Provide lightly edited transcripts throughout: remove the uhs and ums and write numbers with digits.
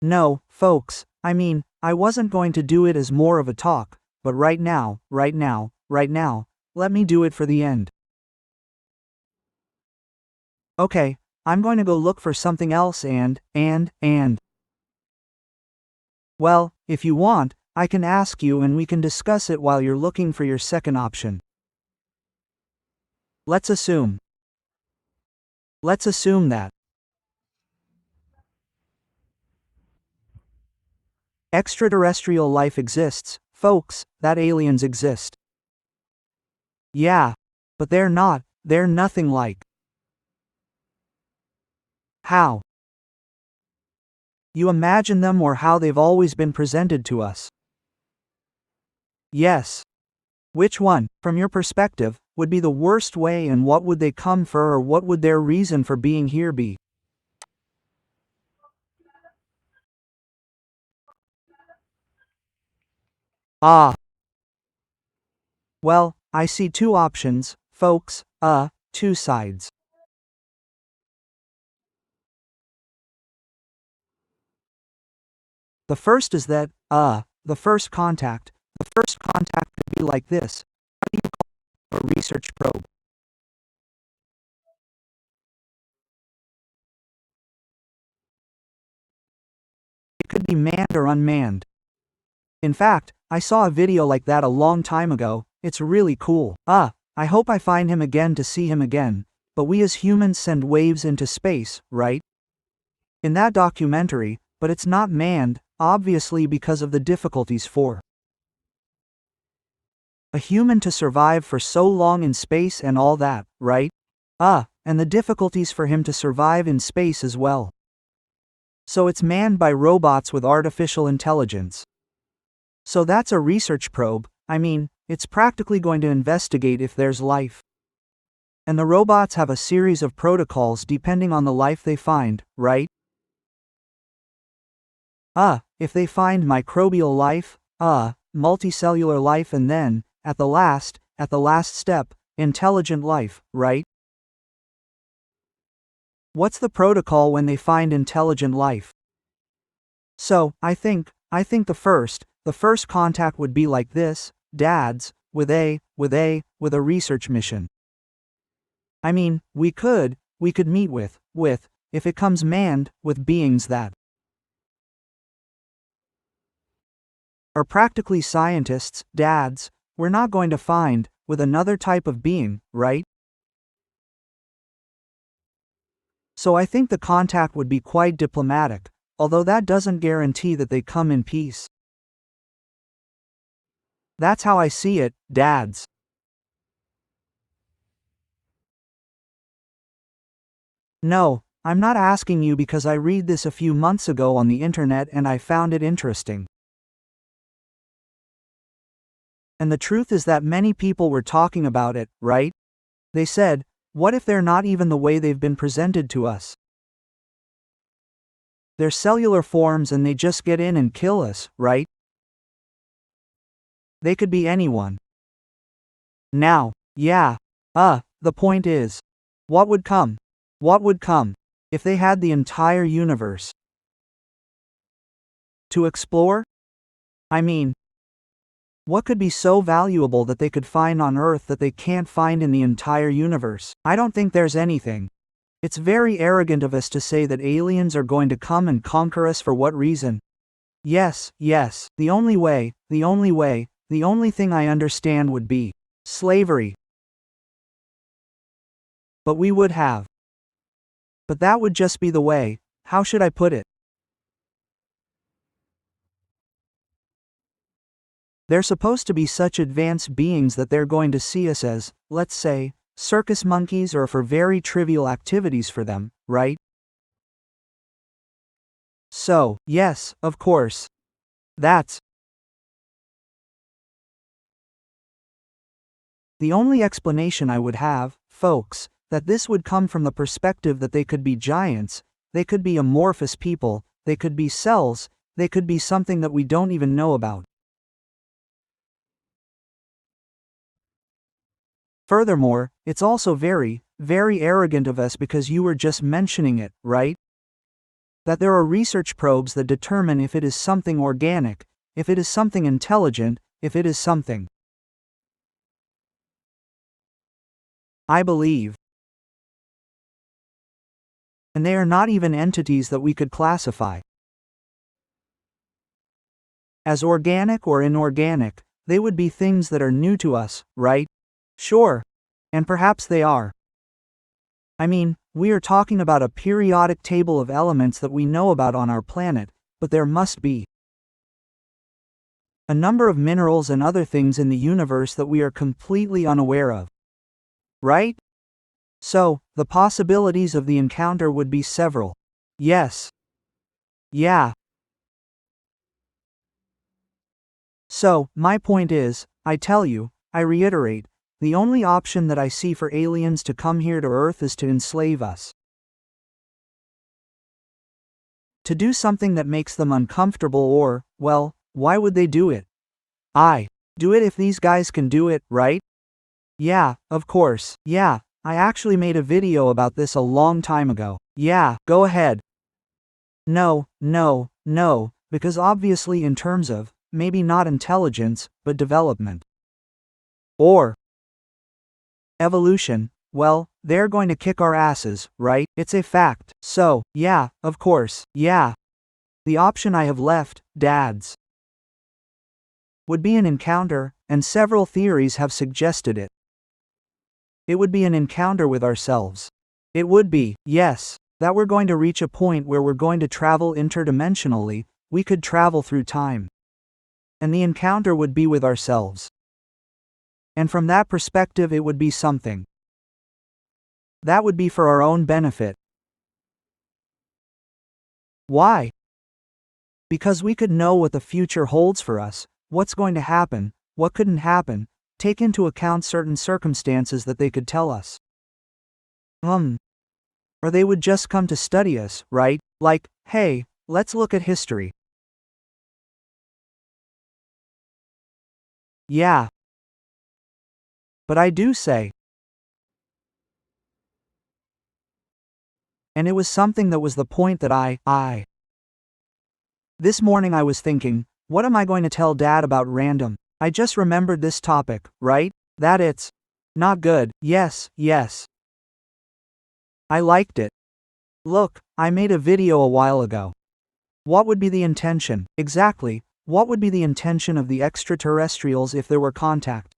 No, folks, I wasn't going to do it as more of a talk, but right now, let me do it for the end. Okay, I'm going to go look for something else and. Well, if you want, I can ask you and we can discuss it while you're looking for your second option. Let's assume. Let's assume that extraterrestrial life exists, folks, that aliens exist. Yeah, but they're nothing like. How? You imagine them or how they've always been presented to us. Yes. Which one, from your perspective, would be the worst way and what would they come for or what would their reason for being here be? Ah. Well, I see two options, folks, two sides. The first is that, the first contact could be like this. How do you call it? A research probe. It could be manned or unmanned. In fact, I saw a video like that a long time ago, it's really cool. I hope I find him again to see him again, but we as humans send waves into space, right? In that documentary, but it's not manned, obviously because of the difficulties for a human to survive for so long in space and all that, right? And the difficulties for him to survive in space as well. So it's manned by robots with artificial intelligence. So that's a research probe, it's practically going to investigate if there's life. And the robots have a series of protocols depending on the life they find, right? If they find microbial life, multicellular life and then, at the last step, intelligent life, right? What's the protocol when they find intelligent life? So, I think the first contact would be like this, dads, with a research mission. We could meet with, if it comes manned, with beings that are practically scientists, dads, we're not going to find, with another type of being, right? So I think the contact would be quite diplomatic, although that doesn't guarantee that they come in peace. That's how I see it, dads. No, I'm not asking you because I read this a few months ago on the internet and I found it interesting. And the truth is that many people were talking about it, right? They said, what if they're not even the way they've been presented to us? They're cellular forms and they just get in and kill us, right? They could be anyone. Now, the point is, what would come? What would come if they had the entire universe to explore? What could be so valuable that they could find on Earth that they can't find in the entire universe? I don't think there's anything. It's very arrogant of us to say that aliens are going to come and conquer us for what reason? Yes, the only thing I understand would be slavery. But we would have. But that would just be the way, how should I put it? They're supposed to be such advanced beings that they're going to see us as, let's say, circus monkeys or for very trivial activities for them, right? So, yes, of course. That's the only explanation I would have, folks, that this would come from the perspective that they could be giants, they could be amorphous people, they could be cells, they could be something that we don't even know about. Furthermore, it's also very arrogant of us because you were just mentioning it, right? That there are research probes that determine if it is something organic, if it is something intelligent, if it is something. I believe. And they are not even entities that we could classify as organic or inorganic. They would be things that are new to us, right? Sure. And perhaps they are. I mean, we are talking about a periodic table of elements that we know about on our planet, but there must be a number of minerals and other things in the universe that we are completely unaware of. Right? So, the possibilities of the encounter would be several. Yes. Yeah. So, my point is, I tell you, I reiterate, the only option that I see for aliens to come here to Earth is to enslave us. To do something that makes them uncomfortable or, well, why would they do it? Do it if these guys can do it, right? Yeah, of course. Yeah, I actually made a video about this a long time ago. Yeah, go ahead. No, because obviously in terms of, maybe not intelligence, but development. Or evolution, well, they're going to kick our asses, right? It's a fact. So, yeah, of course, yeah. The option I have left, dads, would be an encounter, and several theories have suggested it. It would be an encounter with ourselves. It would be, yes, that we're going to reach a point where we're going to travel interdimensionally, we could travel through time. And the encounter would be with ourselves. And from that perspective it would be something that would be for our own benefit. Why? Because we could know what the future holds for us, what's going to happen, what couldn't happen, take into account certain circumstances that they could tell us. Or they would just come to study us, right? Like, hey, let's look at history. Yeah. But I do say. And it was something that was the point that I. This morning I was thinking, what am I going to tell Dad about random? I just remembered this topic, right? That it's not good. Yes. I liked it. Look, I made a video a while ago. What would be the intention? Exactly, what would be the intention of the extraterrestrials if there were contact?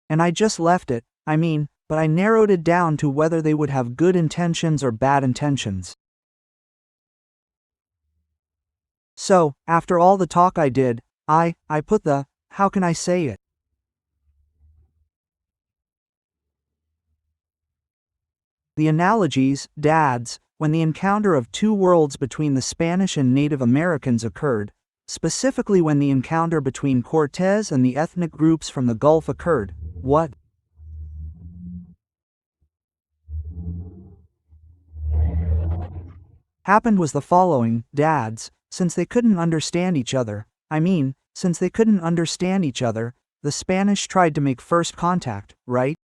And I just left it, but I narrowed it down to whether they would have good intentions or bad intentions. So, after all the talk I did, I put the, how can I say it? The analogies, dads, when the encounter of two worlds between the Spanish and Native Americans occurred, specifically when the encounter between Cortés and the ethnic groups from the Gulf occurred, what happened was the following, dads, since they couldn't understand each other, the Spanish tried to make first contact, right?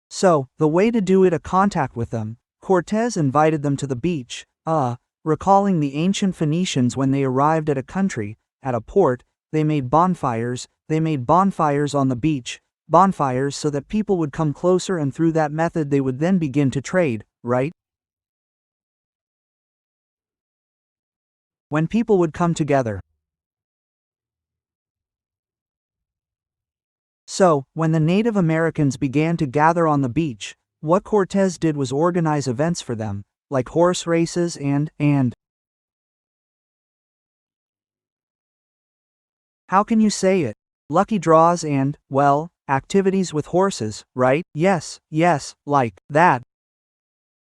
So, the way to do it a contact with them, Cortés invited them to the beach, recalling the ancient Phoenicians when they arrived at a country, at a port, they made bonfires on the beach, bonfires so that people would come closer and through that method they would then begin to trade, right? When people would come together. So, when the Native Americans began to gather on the beach, what Cortés did was organize events for them, like horse races and how can you say it? Lucky draws and, well, activities with horses, right? Yes, like that.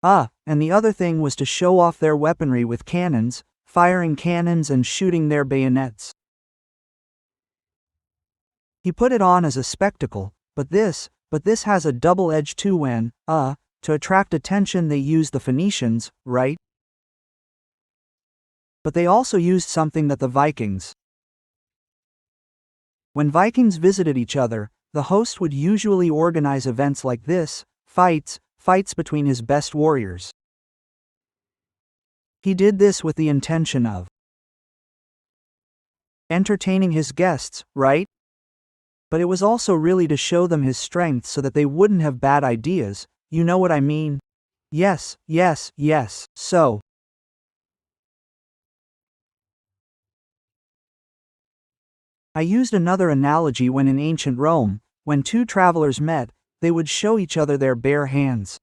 And the other thing was to show off their weaponry with cannons, firing cannons and shooting their bayonets. He put it on as a spectacle, but this has a double edge too when, to attract attention they used the Phoenicians, right? But they also used something that the Vikings. When Vikings visited each other, the host would usually organize events like this, fights fights between his best warriors. He did this with the intention of entertaining his guests, right? But it was also really to show them his strength so that they wouldn't have bad ideas, you know what I mean? Yes, yes, yes, so. I used another analogy when in ancient Rome, when two travelers met, they would show each other their bare hands.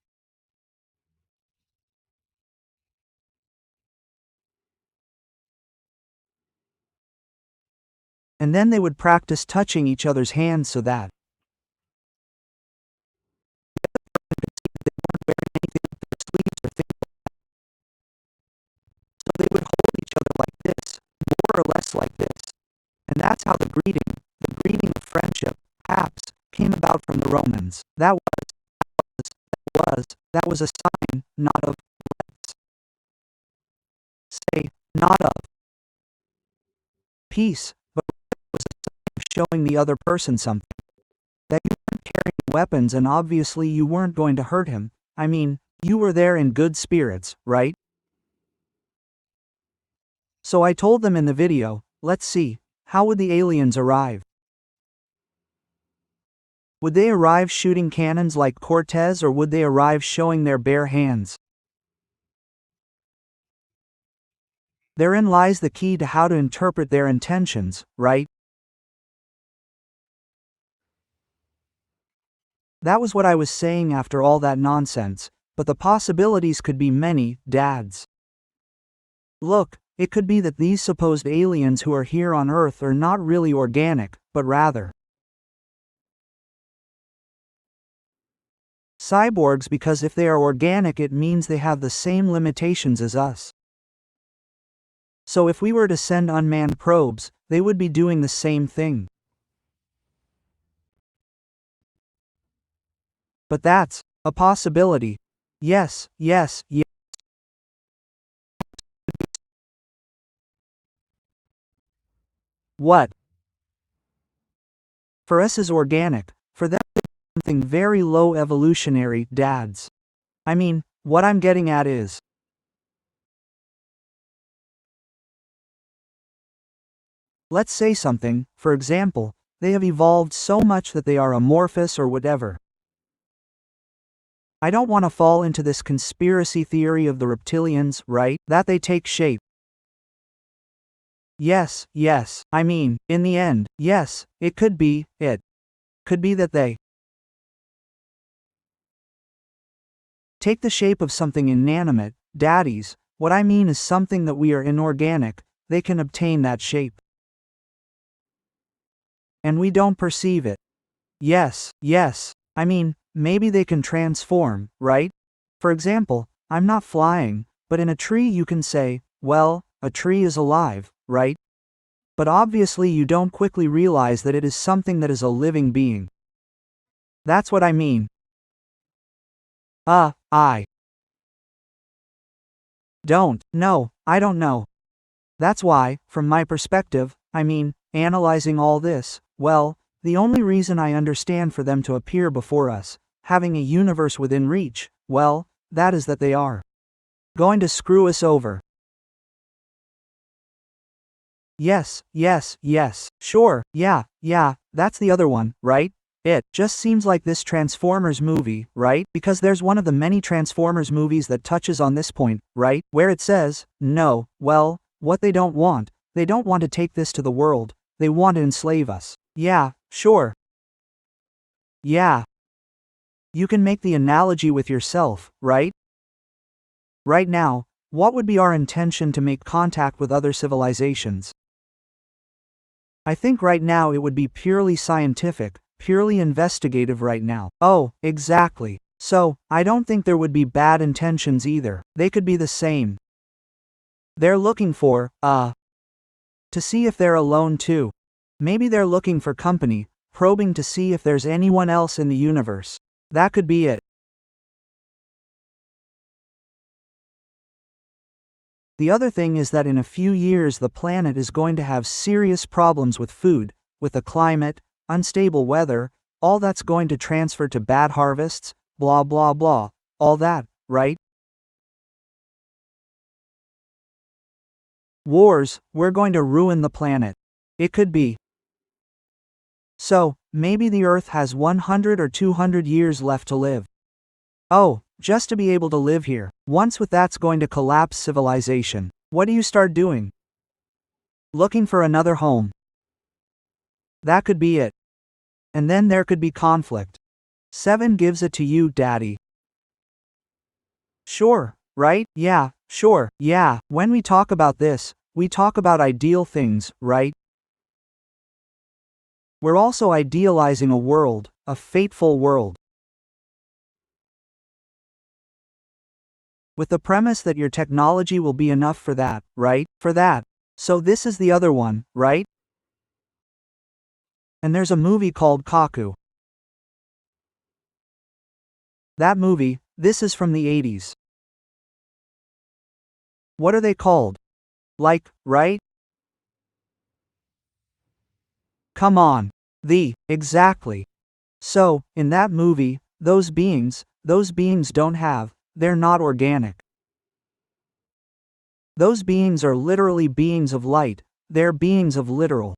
And then they would practice touching each other's hands so that they weren't wearing anything up their sleeves or things. So they would hold each other like this, more or less like this. And that's how the greeting of friendship, perhaps, came about from the Romans. That was a sign, not of, let's say, not of peace, but it was a sign of showing the other person something. That you weren't carrying weapons and obviously you weren't going to hurt him. I mean, you were there in good spirits, right? So I told them in the video, let's see, how would the aliens arrive? Would they arrive shooting cannons like Cortez or would they arrive showing their bare hands? Therein lies the key to how to interpret their intentions, right? That was what I was saying after all that nonsense, but the possibilities could be many, dads. Look, it could be that these supposed aliens who are here on Earth are not really organic, but rather cyborgs, because if they are organic it means they have the same limitations as us. So if we were to send unmanned probes, they would be doing the same thing. But that's a possibility. Yes, yes, yes. What? For us is organic, for them it's something very low evolutionary, dads. I mean, what I'm getting at is, let's say something, for example, they have evolved so much that they are amorphous or whatever. I don't want to fall into this conspiracy theory of the reptilians, right? That they take shape. Yes, yes, I mean, in the end, yes, it could be that they take the shape of something inanimate, daddies. What I mean is something that we are inorganic, they can obtain that shape. And we don't perceive it. Yes, yes, I mean, maybe they can transform, right? For example, I'm not flying, but in a tree you can say, well, a tree is alive, right? But obviously you don't quickly realize that it is something that is a living being. That's what I mean. I don't know. That's why, from my perspective, I mean, analyzing all this, well, the only reason I understand for them to appear before us, having a universe within reach, well, that is that they are going to screw us over. Yes, sure, yeah, that's the other one, right? It just seems like this Transformers movie, right? Because there's one of the many Transformers movies that touches on this point, right? Where it says, no, well, what they don't want to take this to the world, they want to enslave us. Yeah, sure. Yeah. You can make the analogy with yourself, right? Right now, what would be our intention to make contact with other civilizations? I think right now it would be purely scientific, purely investigative right now. Oh, exactly. So, I don't think there would be bad intentions either. They could be the same. They're looking for, to see if they're alone too. Maybe they're looking for company, probing to see if there's anyone else in the universe. That could be it. The other thing is that in a few years the planet is going to have serious problems with food, with the climate, unstable weather, all that's going to transfer to bad harvests, blah blah blah, all that, right? Wars, we're going to ruin the planet. It could be. So, maybe the Earth has 100 or 200 years left to live. Oh, just to be able to live here. Once with that's going to collapse civilization. What do you start doing? Looking for another home. That could be it. And then there could be conflict. 7 gives it to you, Daddy. Sure, right? Yeah, sure, yeah. When we talk about this, we talk about ideal things, right? We're also idealizing a world, a fateful world. With the premise that your technology will be enough for that, right? For that. So this is the other one, right? And there's a movie called Kaku. That movie, this is from the 80s. What are they called? Like, right? Come on. Exactly. So, in that movie, those beings don't have, they're not organic. Those beings are literally beings of light, they're beings of literal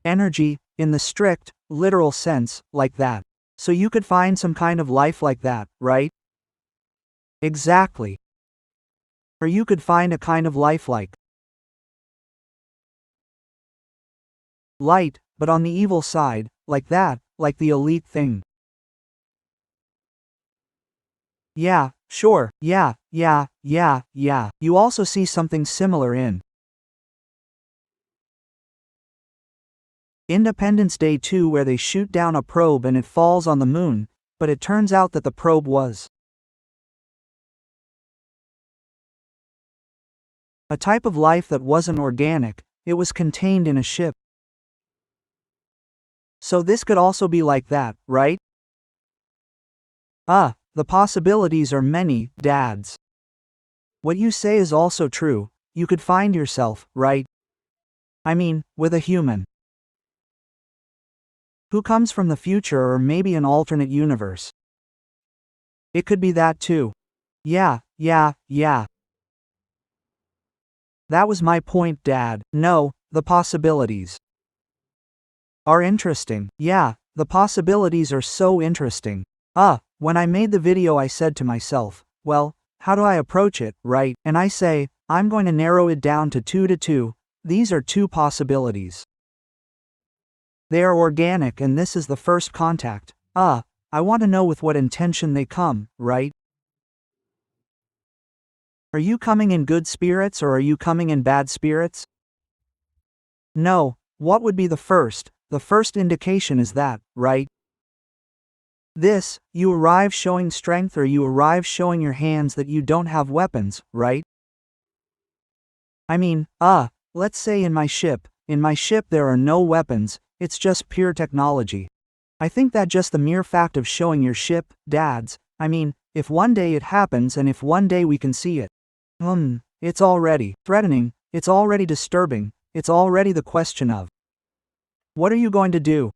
energy, in the strict, literal sense, like that. So you could find some kind of life like that, right? Exactly. Or you could find a kind of life like light, but on the evil side, like that, like the elite thing. Yeah, sure, yeah. You also see something similar in Independence Day 2, where they shoot down a probe and it falls on the moon, but it turns out that the probe was a type of life that wasn't organic, it was contained in a ship. So this could also be like that, right? The possibilities are many, dads. What you say is also true, you could find yourself, right? I mean, with a human who comes from the future or maybe an alternate universe. It could be that too. Yeah. That was my point, Dad. No, the possibilities are interesting. Yeah, the possibilities are so interesting. When I made the video I said to myself, well, how do I approach it, right? And I say, I'm going to narrow it down to 2 to 2. These are 2 possibilities. They are organic and this is the first contact. I want to know with what intention they come, right? Are you coming in good spirits or are you coming in bad spirits? No, what would be the first? The first indication is that, right? This, you arrive showing strength or you arrive showing your hands that you don't have weapons, right? I mean, let's say in my ship there are no weapons, it's just pure technology. I think that just the mere fact of showing your ship, dads, I mean, if one day it happens and if one day we can see it, it's already threatening, it's already disturbing, it's already the question of, what are you going to do?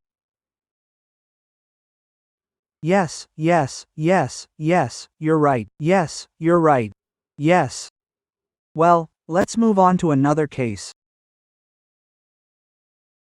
Yes, you're right. Yes, you're right. Yes. Well, let's move on to another case.